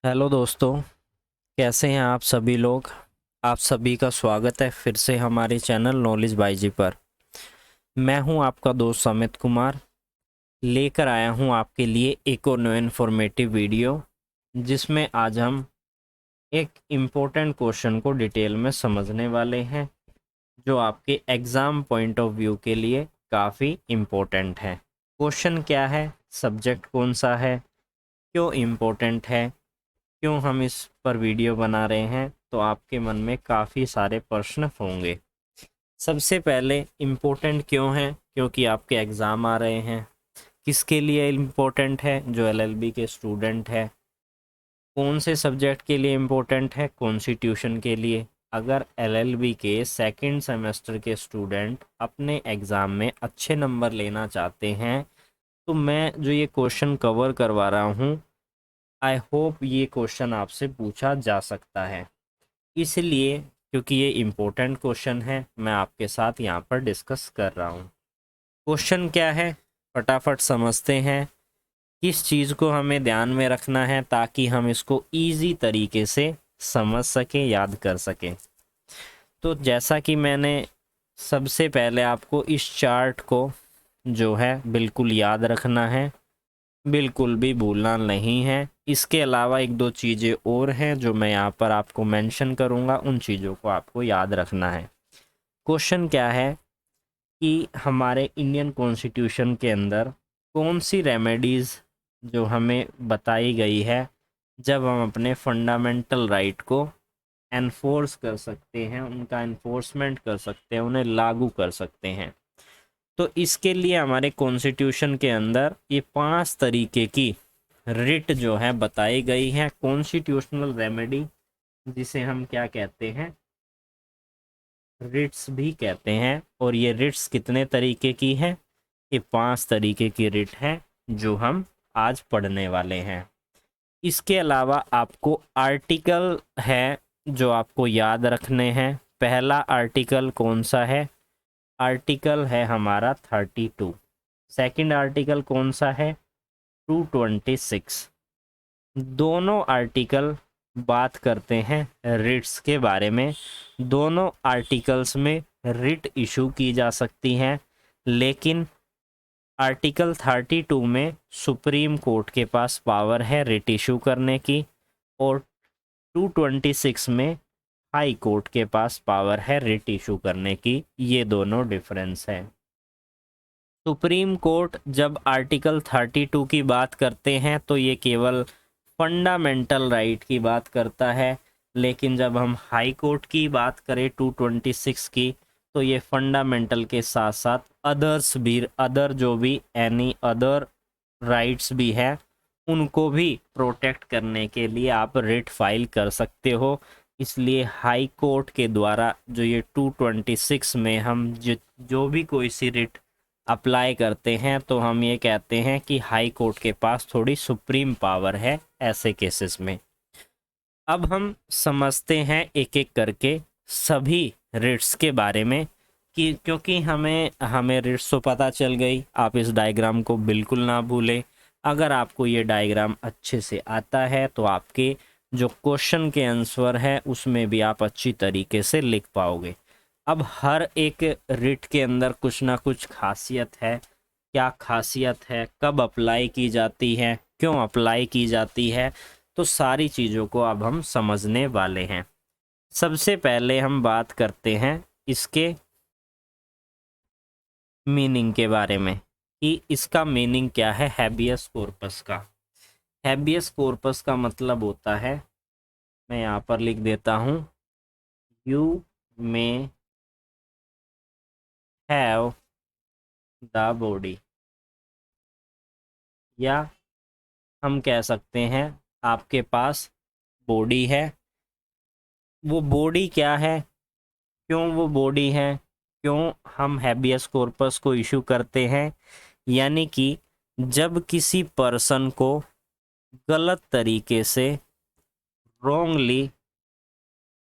Hello दोस्तों, कैसे हैं आप सभी लोग। आप सभी का स्वागत है फिर से हमारे चैनल नॉलेज बाईजी पर। मैं हूं आपका दोस्त अमित कुमार, लेकर आया हूं आपके लिए एक और न्यू इन्फॉर्मेटिव वीडियो, जिसमें आज हम एक इम्पोर्टेंट क्वेश्चन को डिटेल में समझने वाले हैं, जो आपके एग्ज़ाम पॉइंट ऑफ व्यू के लिए काफ़ी इम्पोर्टेंट है। क्वेश्चन क्या है, सब्जेक्ट कौन सा है, क्यों इम्पोर्टेंट है, क्यों हम इस पर वीडियो बना रहे हैं, तो आपके मन में काफ़ी सारे प्रश्न होंगे। सबसे पहले इम्पोर्टेंट क्यों है, क्योंकि आपके एग्ज़ाम आ रहे हैं। किसके लिए इम्पोर्टेंट है, जो एलएलबी के स्टूडेंट है। कौन से सब्जेक्ट के लिए इम्पोर्टेंट है, कॉन्स्टिट्यूशन के लिए। अगर एलएलबी के सेकंड सेमेस्टर के स्टूडेंट अपने एग्ज़ाम में अच्छे नंबर लेना चाहते हैं, तो मैं जो ये क्वेश्चन कवर करवा रहा हूँ, आई होप ये क्वेश्चन आपसे पूछा जा सकता है। इसलिए क्योंकि ये इम्पोर्टेंट क्वेश्चन है, मैं आपके साथ यहाँ पर डिस्कस कर रहा हूँ। क्वेश्चन क्या है, फटाफट समझते हैं। किस चीज़ को हमें ध्यान में रखना है ताकि हम इसको इजी तरीके से समझ सकें, याद कर सकें। तो जैसा कि मैंने सबसे पहले आपको इस चार्ट को जो है बिल्कुल याद रखना है, बिल्कुल भी भूलना नहीं है। इसके अलावा एक दो चीज़ें और हैं जो मैं यहाँ पर आपको मेंशन करूँगा, उन चीज़ों को आपको याद रखना है। क्वेश्चन क्या है कि हमारे इंडियन कॉन्स्टिट्यूशन के अंदर कौन सी रेमेडीज़ जो हमें बताई गई है, जब हम अपने फंडामेंटल राइट को एनफोर्स कर सकते हैं, उनका एनफोर्समेंट कर सकते हैं, उन्हें लागू कर सकते हैं। तो इसके लिए हमारे कॉन्स्टिट्यूशन के अंदर ये 5 तरीके की रिट जो है बताई गई है, कॉन्स्टिट्यूशनल रेमेडी, जिसे हम क्या कहते हैं, रिट्स भी कहते हैं। और ये रिट्स कितने तरीके की हैं, ये 5 तरीके की रिट हैं जो हम आज पढ़ने वाले हैं। इसके अलावा आपको आर्टिकल है जो आपको याद रखने हैं। पहला आर्टिकल कौन सा है, आर्टिकल है हमारा 32। सेकंड आर्टिकल कौन सा है, 226। दोनों आर्टिकल बात करते हैं रिट्स के बारे में। दोनों आर्टिकल्स में रिट इशू की जा सकती हैं, लेकिन आर्टिकल 32 में सुप्रीम कोर्ट के पास पावर है रिट इशू करने की, और 226 में हाई कोर्ट के पास पावर है रिट इशू करने की। ये दोनों डिफरेंस है। सुप्रीम कोर्ट जब आर्टिकल 32 की बात करते हैं तो ये केवल फंडामेंटल राइट की बात करता है, लेकिन जब हम हाई कोर्ट की बात करें 226 की, तो ये फंडामेंटल के साथ साथ अदर्स भी, अदर जो भी एनी अदर राइट्स भी है, उनको भी प्रोटेक्ट करने के लिए आप रिट फाइल कर सकते हो। इसलिए हाई कोर्ट के द्वारा जो ये 226 में हम जो भी कोई सी रिट अप्लाई करते हैं, तो हम ये कहते हैं कि हाई कोर्ट के पास थोड़ी सुप्रीम पावर है ऐसे केसेस में। अब हम समझते हैं एक एक करके सभी रिट्स के बारे में, कि क्योंकि हमें हमें रिट्स तो पता चल गई। आप इस डायग्राम को बिल्कुल ना भूलें। अगर आपको ये डायग्राम अच्छे से आता है तो आपके जो क्वेश्चन के आंसर है उसमें भी आप अच्छी तरीके से लिख पाओगे। अब हर एक रिट के अंदर कुछ ना कुछ खासियत है। क्या खासियत है, कब अप्लाई की जाती है, क्यों अप्लाई की जाती है, तो सारी चीज़ों को अब हम समझने वाले हैं। सबसे पहले हम बात करते हैं इसके मीनिंग के बारे में, कि इसका मीनिंग क्या है हैबियस कॉर्पस का। हैबियस कॉर्पस का मतलब होता है, मैं यहाँ पर लिख देता हूँ, you may have the body, या हम कह सकते हैं आपके पास बॉडी है। वो बॉडी क्या है, क्यों वो बॉडी है, क्यों हम हैबियस कॉर्पस को इशू करते हैं, यानी कि जब किसी पर्सन को गलत तरीके से रॉन्गली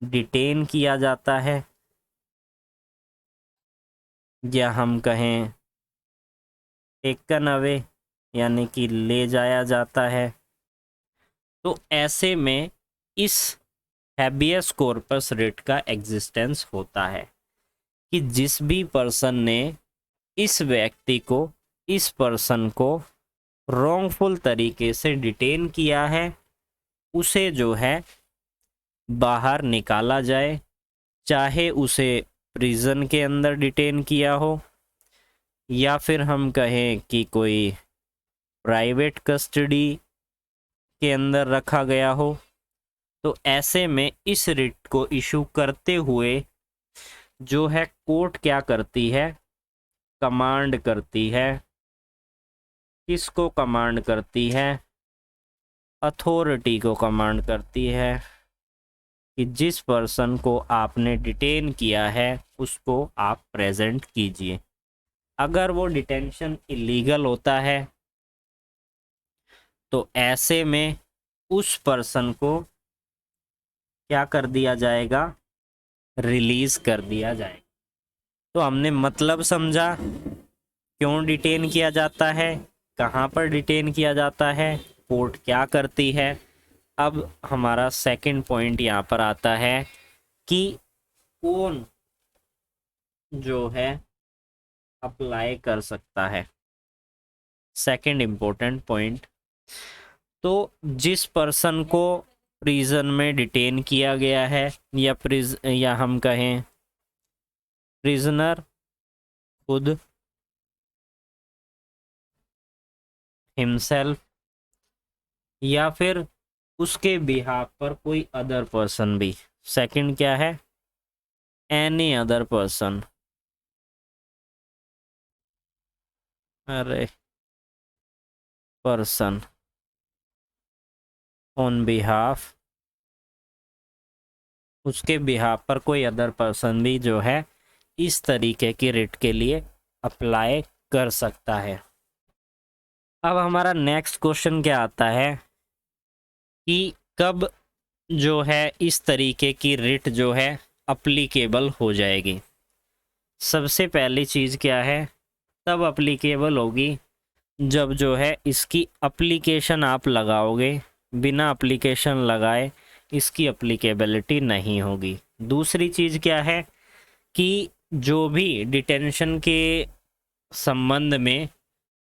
डिटेन किया जाता है, या हम कहें टेकन अवे, यानी कि ले जाया जाता है, तो ऐसे में इस हैबियस कॉर्पस रिट का एग्जिस्टेंस होता है कि जिस भी पर्सन ने इस व्यक्ति को, इस पर्सन को रॉन्गफुल तरीके से डिटेन किया है, उसे जो है बाहर निकाला जाए, चाहे उसे प्रिजन के अंदर डिटेन किया हो या फिर हम कहें कि कोई प्राइवेट कस्टडी के अंदर रखा गया हो। तो ऐसे में इस रिट को इशू करते हुए जो है कोर्ट क्या करती है, कमांड करती है। किसको कमांड करती है? अथॉरिटी को कमांड करती है कि जिस पर्सन को आपने डिटेन किया है उसको आप प्रेजेंट कीजिए। अगर वो डिटेंशन इलीगल होता है तो ऐसे में उस पर्सन को क्या कर दिया जाएगा? रिलीज कर दिया जाएगा। तो हमने मतलब समझा क्यों डिटेन किया जाता है, कहाँ पर डिटेन किया जाता है, कोर्ट क्या करती है। अब हमारा सेकंड पॉइंट यहाँ पर आता है कि कौन जो है अप्लाई कर सकता है। सेकंड इम्पोर्टेंट पॉइंट, तो जिस पर्सन को प्रिजन में डिटेन किया गया है या हम कहें प्रिजनर खुद हिमसेल्फ या फिर उसके बिहाफ पर कोई अदर पर्सन भी। सेकंड क्या है? Any other person. अरे पर्सन ऑन बिहाफ, उसके बिहाफ पर कोई अदर पर्सन भी जो है इस तरीके की रिट के लिए अप्लाई कर सकता है। अब हमारा नेक्स्ट क्वेश्चन क्या आता है कि कब जो है इस तरीके की रिट जो है अप्लीकेबल हो जाएगी। सबसे पहली चीज़ क्या है? तब अप्लीकेबल होगी जब जो है इसकी अप्लीकेशन आप लगाओगे, बिना अप्लीकेशन लगाए इसकी अप्लीकेबिलिटी नहीं होगी। दूसरी चीज़ क्या है कि जो भी डिटेंशन के संबंध में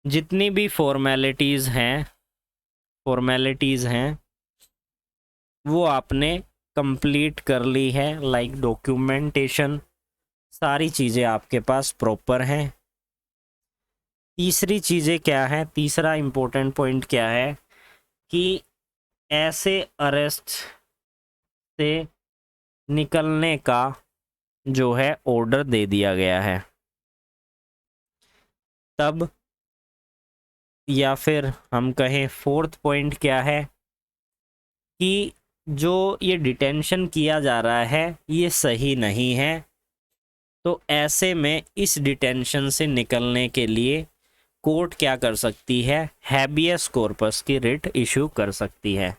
जितनी भी फॉर्मेलिटीज़ हैं वो आपने कंप्लीट कर ली है, लाइक डॉक्यूमेंटेशन, सारी चीज़ें आपके पास प्रॉपर हैं। तीसरी चीज़ें क्या है, तीसरा इम्पोर्टेंट पॉइंट क्या है कि ऐसे अरेस्ट से निकलने का जो है ऑर्डर दे दिया गया है। तब या फिर हम कहें फोर्थ पॉइंट क्या है कि जो ये डिटेंशन किया जा रहा है ये सही नहीं है। तो ऐसे में इस डिटेंशन से निकलने के लिए कोर्ट क्या कर सकती है? हैबियस कॉर्पस की रिट इशू कर सकती है।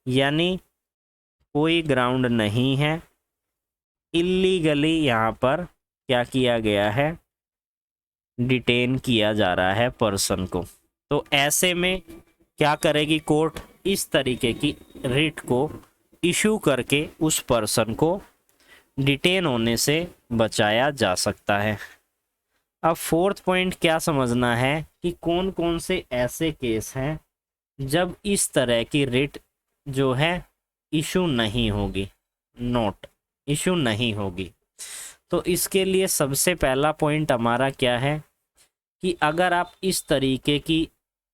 यानी कोई ग्राउंड नहीं है, इलीगली यहाँ पर क्या किया गया है? डिटेन किया जा रहा है पर्सन को। तो ऐसे में क्या करेगी कोर्ट? इस तरीके की रिट को इशू करके उस पर्सन को डिटेन होने से बचाया जा सकता है। अब फोर्थ पॉइंट क्या समझना है कि कौन कौन से ऐसे केस हैं जब इस तरह की रिट जो है इशू नहीं होगी, नोट इशू नहीं होगी। तो इसके लिए सबसे पहला पॉइंट हमारा क्या है कि अगर आप इस तरीके की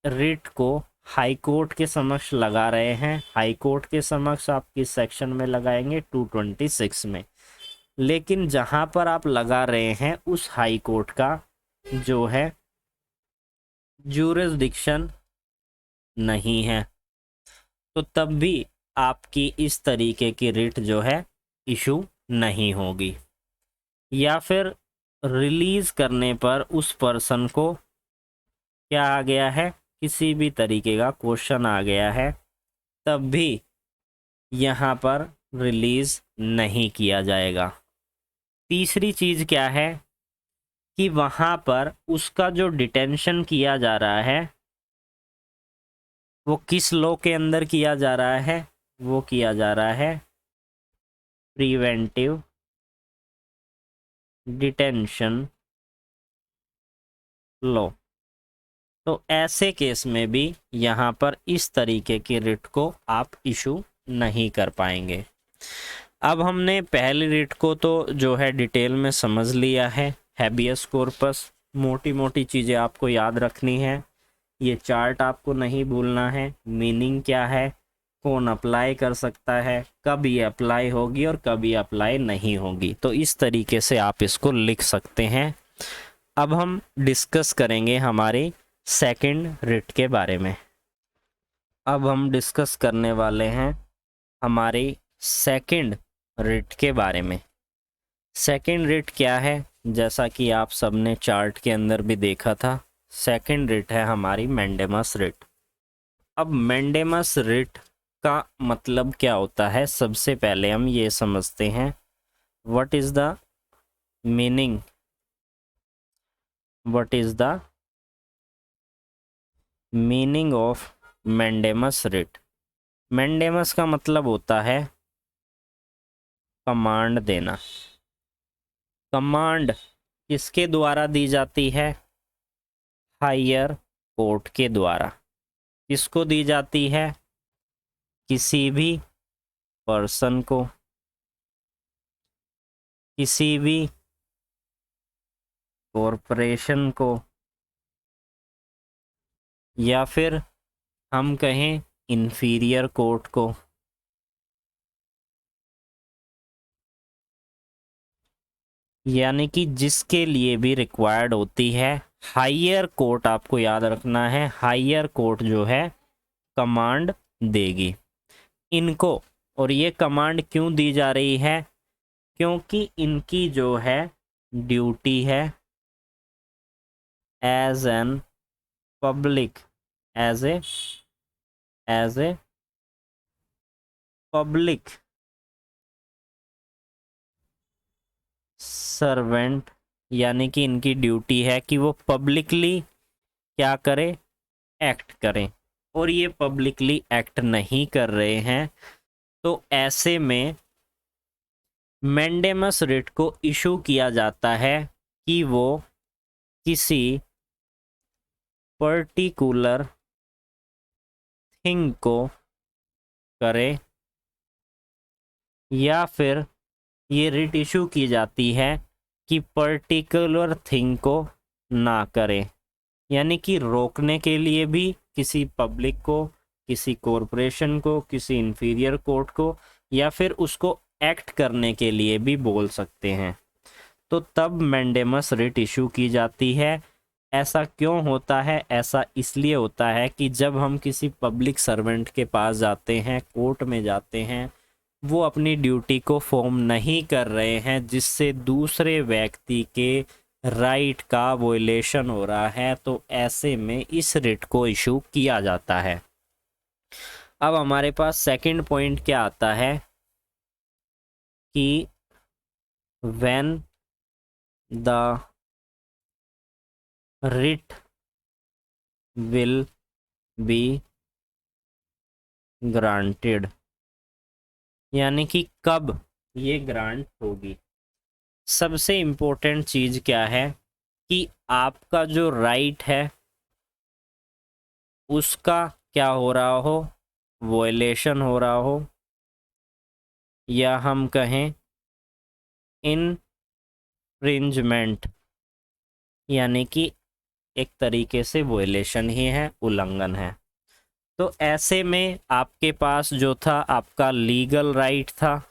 रिट को हाई कोर्ट के समक्ष लगा रहे हैं, हाई कोर्ट के समक्ष आप किस सेक्शन में लगाएंगे? 226 में। लेकिन जहां पर आप लगा रहे हैं उस हाई कोर्ट का जो है ज्यूरिसडिक्शन नहीं है, तो तब भी आपकी इस तरीके की रिट जो है इशू नहीं होगी। या फिर रिलीज करने पर उस पर्सन को क्या आ गया है? किसी भी तरीके का क्वेश्चन आ गया है, तब भी यहाँ पर रिलीज नहीं किया जाएगा। तीसरी चीज़ क्या है कि वहाँ पर उसका जो डिटेंशन किया जा रहा है वो किस लॉ के अंदर किया जा रहा है? वो किया जा रहा है प्रिवेंटिव डिटेंशन लॉ। तो ऐसे केस में भी यहाँ पर इस तरीके की रिट को आप इशू नहीं कर पाएंगे। अब हमने पहली रिट को तो जो है डिटेल में समझ लिया है। हैबियस कॉर्पस, मोटी मोटी चीज़ें आपको याद रखनी है। ये चार्ट आपको नहीं भूलना है। मीनिंग क्या है, कौन अप्लाई कर सकता है, कब ये अप्लाई होगी और कब ये अप्लाई नहीं होगी, तो इस तरीके से आप इसको लिख सकते हैं। अब हम डिस्कस करेंगे हमारी सेकंड रिट के बारे में। अब हम डिस्कस करने वाले हैं हमारी सेकंड रिट के बारे में। सेकंड रिट क्या है? जैसा कि आप सबने चार्ट के अंदर भी देखा था, सेकंड रिट है हमारी मैंडेमस रिट। अब मैंडेमस रिट का मतलब क्या होता है, सबसे पहले हम ये समझते हैं what is the meaning, what is the meaning of mandamus writ. Mandamus का मतलब होता है कमांड देना। कमांड किसके द्वारा दी जाती है? हायर कोर्ट के द्वारा। किसको दी जाती है? किसी भी पर्सन को, किसी भी कॉरपोरेशन को, या फिर हम कहें इंफीरियर कोर्ट को। यानी कि जिसके लिए भी रिक्वायर्ड होती है हायर कोर्ट, आपको याद रखना है हायर कोर्ट जो है कमांड देगी इनको। और ये कमांड क्यों दी जा रही है? क्योंकि इनकी जो है ड्यूटी है as an public, as a public servant. यानी कि इनकी ड्यूटी है कि वो पब्लिकली क्या करे, एक्ट करें। और ये पब्लिकली एक्ट नहीं कर रहे हैं, तो ऐसे में मैंडेमस रिट को इशू किया जाता है कि वो किसी पर्टिकुलर थिंग को करे, या फिर ये रिट इशू की जाती है कि पर्टिकुलर थिंग को ना करे। यानी कि रोकने के लिए भी किसी पब्लिक को, किसी कॉरपोरेशन को, किसी इंफीरियर कोर्ट को, या फिर उसको एक्ट करने के लिए भी बोल सकते हैं। तो तब मैंडेमस रिट इशू की जाती है। ऐसा क्यों होता है? ऐसा इसलिए होता है कि जब हम किसी पब्लिक सर्वेंट के पास जाते हैं, कोर्ट में जाते हैं, वो अपनी ड्यूटी को फॉर्म नहीं कर रहे हैं, जिससे दूसरे व्यक्ति के राइट का वोलेशन हो रहा है, तो ऐसे में इस रिट को इशू किया जाता है। अब हमारे पास सेकंड पॉइंट क्या आता है कि when the writ will be granted. यानी कि कब ये ग्रांट होगी। सबसे इम्पोर्टेंट चीज़ क्या है कि आपका जो राइट है उसका क्या हो रहा हो, वोलेशन हो रहा हो, या हम कहें इनफ्रिंजमेंट, यानी कि एक तरीके से वोलेशन ही है, उल्लंघन है। तो ऐसे में आपके पास जो था आपका लीगल राइट था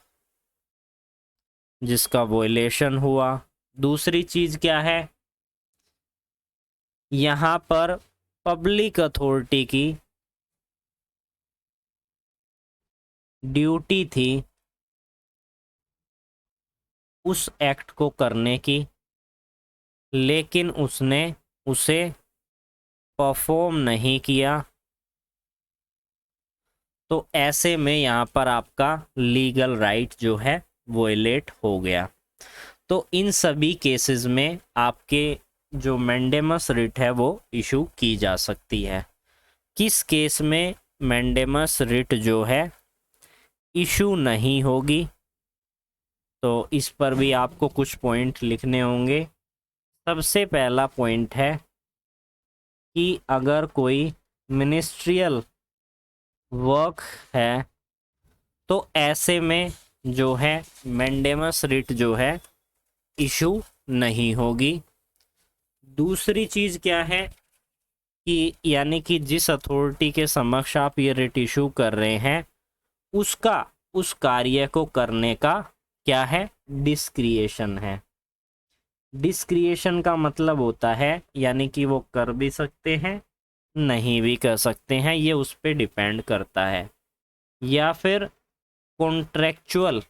जिसका वोलेशन हुआ। दूसरी चीज़ क्या है, यहाँ पर पब्लिक अथॉरिटी की ड्यूटी थी उस एक्ट को करने की, लेकिन उसने उसे परफॉर्म नहीं किया। तो ऐसे में यहाँ पर आपका लीगल राइट जो है वोलेट हो गया। तो इन सभी केसेस में आपके जो मैंडेमस रिट है वो इशू की जा सकती है। किस केस में मैंडेमस रिट जो है इशू नहीं होगी। तो इस पर भी आपको कुछ पॉइंट लिखने होंगे। सबसे पहला पॉइंट है कि अगर कोई मिनिस्ट्रियल वर्क है तो ऐसे में जो है मैंडेमस रिट जो है इशू नहीं होगी। दूसरी चीज़ क्या है कि यानी कि जिस अथॉरिटी के समक्ष आप ये रिट इशू कर रहे हैं उसका उस कार्य को करने का क्या है, डिस्क्रिएशन है। डिस्क्रिएशन का मतलब होता है यानी कि वो कर भी सकते हैं नहीं भी कर सकते हैं, ये उस पर डिपेंड करता है। या फिर कॉन्ट्रैक्चुअल,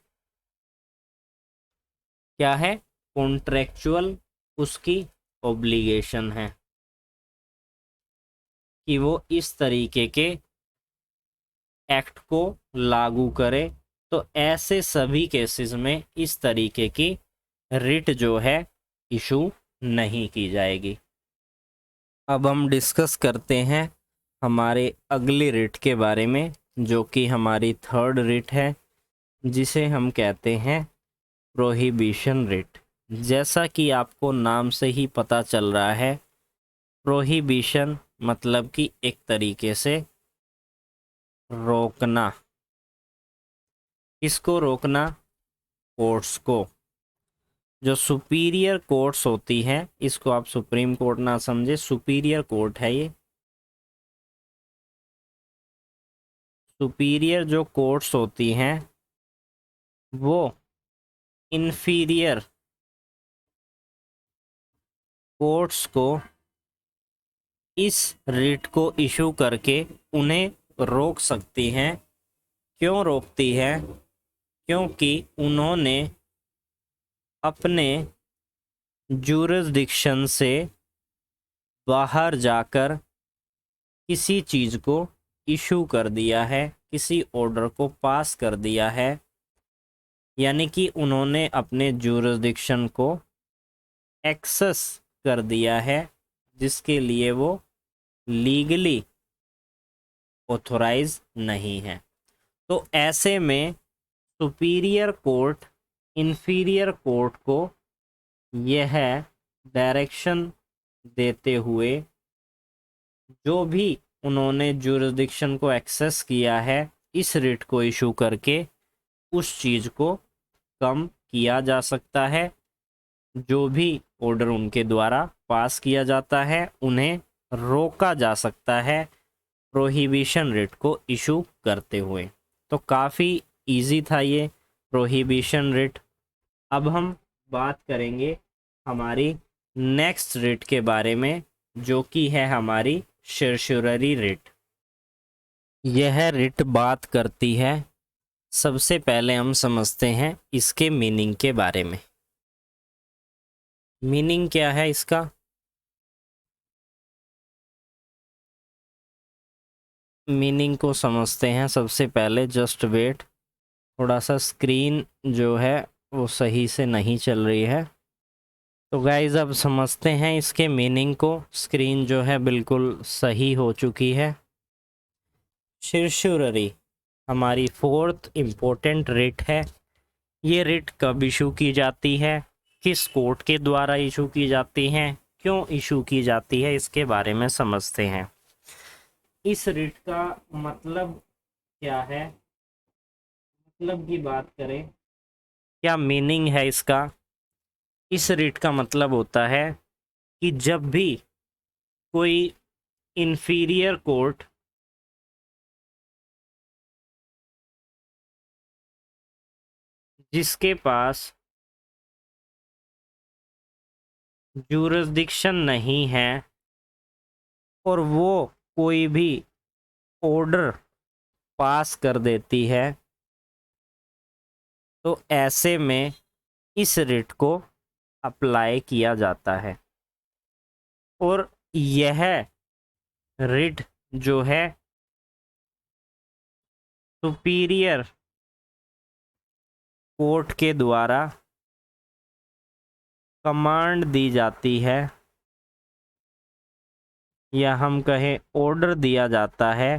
क्या है, कॉन्ट्रैक्चुअल उसकी ऑब्लिगेशन है कि वो इस तरीके के एक्ट को लागू करे। तो ऐसे सभी केसेस में इस तरीके की रिट जो है इशू नहीं की जाएगी। अब हम डिस्कस करते हैं हमारे अगली रिट के बारे में, जो कि हमारी थर्ड रिट है, जिसे हम कहते हैं प्रोहिबिशन रिट। जैसा कि आपको नाम से ही पता चल रहा है, प्रोहिबिशन मतलब कि एक तरीके से रोकना। किसको रोकना? कोर्ट्स को। जो सुपीरियर कोर्ट्स होती हैं, इसको आप सुप्रीम कोर्ट ना समझे, सुपीरियर कोर्ट है ये। सुपीरियर जो कोर्ट्स होती हैं वो इन्फीरियर कोर्ट्स को इस रिट को इशू करके उन्हें रोक सकती हैं। क्यों रोकती है? क्योंकि उन्होंने अपने जुरिस्डिक्शन से बाहर जाकर किसी चीज़ को इशू कर दिया है, किसी ऑर्डर को पास कर दिया है, यानी कि उन्होंने अपने जुरिस्डिक्शन को एक्सेस कर दिया है, जिसके लिए वो लीगली ऑथोराइज नहीं है। तो ऐसे में सुपीरियर कोर्ट इंफीरियर कोर्ट को यह डायरेक्शन देते हुए, जो भी उन्होंने जुरिस्डिक्शन को एक्सेस किया है इस रिट को इशू करके, उस चीज़ को कम किया जा सकता है। जो भी ऑर्डर उनके द्वारा पास किया जाता है उन्हें रोका जा सकता है प्रोहिबिशन रिट को इशू करते हुए। तो काफ़ी इजी था ये प्रोहिबिशन रिट। अब हम बात करेंगे हमारी नेक्स्ट रिट के बारे में, जो कि है हमारी सर्शियरी रिट। यह रिट बात करती है, सबसे पहले हम समझते हैं इसके मीनिंग के बारे में। मीनिंग क्या है इसका? मीनिंग को समझते हैं सबसे पहले। जस्ट वेट, थोड़ा सा स्क्रीन जो है वो सही से नहीं चल रही है। तो गाइज अब समझते हैं इसके मीनिंग को। स्क्रीन जो है बिल्कुल सही हो चुकी है। सर्शियरी हमारी फोर्थ इम्पोर्टेंट रिट है। ये रिट कब इशू की जाती है, किस कोर्ट के द्वारा इशू की जाती हैं, क्यों इशू की जाती है, इसके बारे में समझते हैं। इस रिट का मतलब क्या है? मतलब की बात करें, क्या मीनिंग है इसका? इस रिट का मतलब होता है कि जब भी कोई इंफीरियर कोर्ट जिसके पास जुरिस्डिक्शन नहीं है और वो कोई भी ऑर्डर पास कर देती है, तो ऐसे में इस रिट को अप्लाई किया जाता है। और यह रिट जो है सुपीरियर कोर्ट के द्वारा कमांड दी जाती है, या हम कहें ऑर्डर दिया जाता है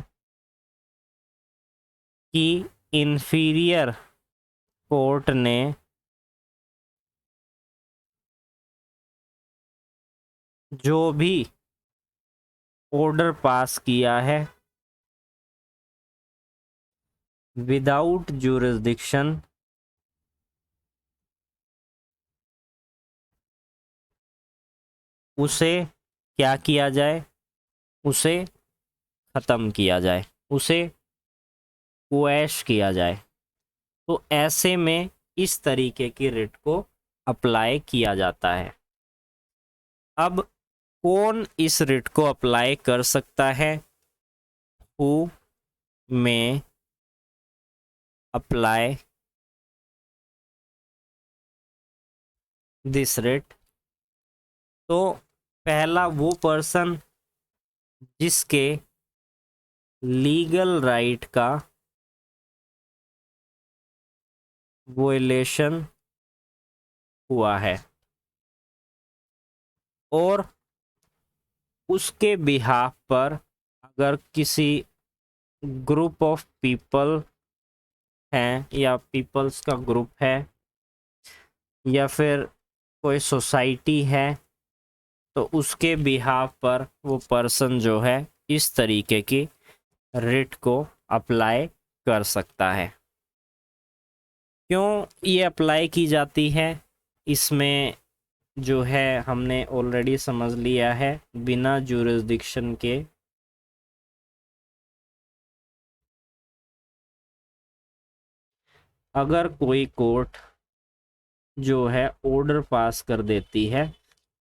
कि इंफीरियर कोर्ट ने जो भी ऑर्डर पास किया है विदाउट ज्यूरिसडिक्शन उसे क्या किया जाए, उसे ख़त्म किया जाए, उसे क्वैश किया जाए। तो ऐसे में इस तरीके की रिट को अप्लाई किया जाता है। अब कौन इस रिट को अप्लाई कर सकता है? हु में अप्लाई दिस रिट? तो पहला वो पर्सन जिसके लीगल राइट का वोलेशन हुआ है और उसके बिहाफ पर अगर किसी ग्रुप ऑफ पीपल हैं या पीपल्स का ग्रुप है या फिर कोई सोसाइटी है तो उसके बिहाफ पर वो पर्सन जो है इस तरीके की रिट को अप्लाई कर सकता है। क्यों ये अप्लाई की जाती है? इसमें जो है हमने ऑलरेडी समझ लिया है, बिना ज्यूरिसडिक्शन के अगर कोई कोर्ट जो है ऑर्डर पास कर देती है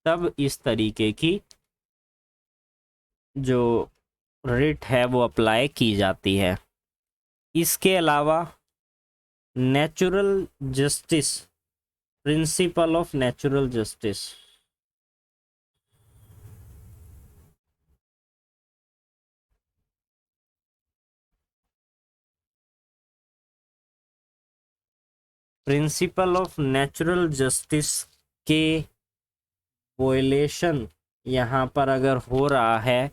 तब इस तरीके की जो रिट है वो अप्लाई की जाती है। इसके अलावा natural justice, principle of natural justice, principle of natural justice के वोलेशन यहाँ पर अगर हो रहा है,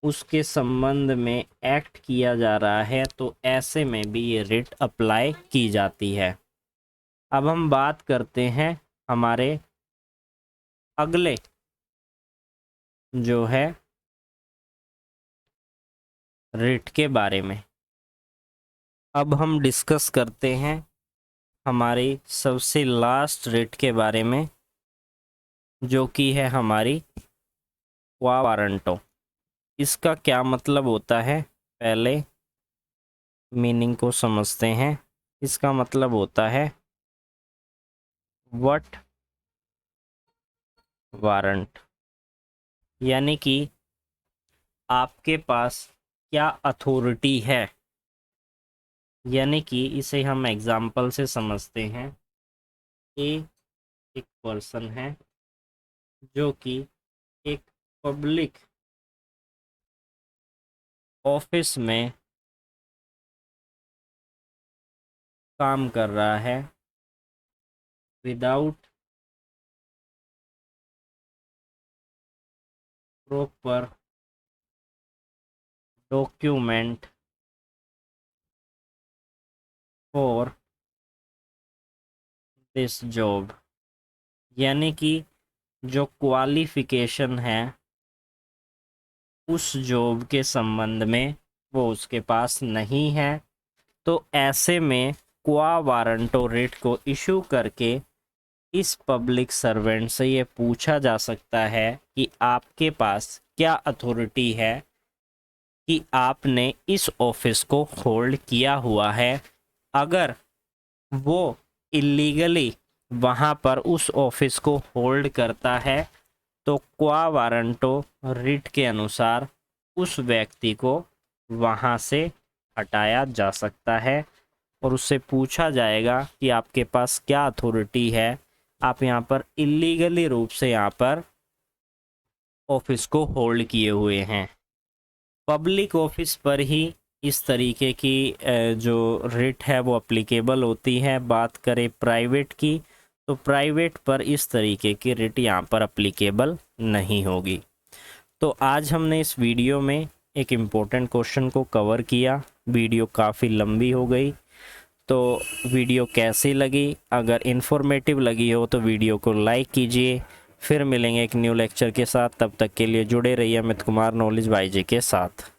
उसके संबंध में एक्ट किया जा रहा है, तो ऐसे में भी ये रिट अप्लाई की जाती है। अब हम बात करते हैं हमारे अगले जो है रिट के बारे में। अब हम डिस्कस करते हैं हमारी सबसे लास्ट रिट के बारे में, जो कि है हमारी क्वा वारंटो। इसका क्या मतलब होता है, पहले मीनिंग को समझते हैं। इसका मतलब होता है व्हाट वारंट, यानी कि आपके पास क्या अथॉरिटी है। यानी कि इसे हम एग्जाम्पल से समझते हैं। एक पर्सन है जो कि एक पब्लिक ऑफिस में काम कर रहा है without proper document for this job. यानी कि जो क्वालिफिकेशन है उस जॉब के संबंध में वो उसके पास नहीं है, तो ऐसे में क्वा वारंटो रिट को इशू करके इस पब्लिक सर्वेंट से ये पूछा जा सकता है कि आपके पास क्या अथॉरिटी है कि आपने इस ऑफिस को होल्ड किया हुआ है। अगर वो इलीगली वहाँ पर उस ऑफिस को होल्ड करता है तो क्वा वारंटो रिट के अनुसार उस व्यक्ति को वहाँ से हटाया जा सकता है और उससे पूछा जाएगा कि आपके पास क्या अथॉरिटी है, आप यहाँ पर इलीगली रूप से यहाँ पर ऑफिस को होल्ड किए हुए हैं। पब्लिक ऑफिस पर ही इस तरीके की जो रिट है वो अप्लीकेबल होती है। बात करें प्राइवेट की तो प्राइवेट पर इस तरीके की रिट यहाँ पर अप्लीकेबल नहीं होगी। तो आज हमने इस वीडियो में एक इम्पोर्टेंट क्वेश्चन को कवर किया, वीडियो काफ़ी लंबी हो गई। तो वीडियो कैसी लगी? अगर इन्फॉर्मेटिव लगी हो तो वीडियो को लाइक कीजिए। फिर मिलेंगे एक न्यू लेक्चर के साथ, तब तक के लिए जुड़े रहिए अमित कुमार नॉलेज बाई जी के साथ।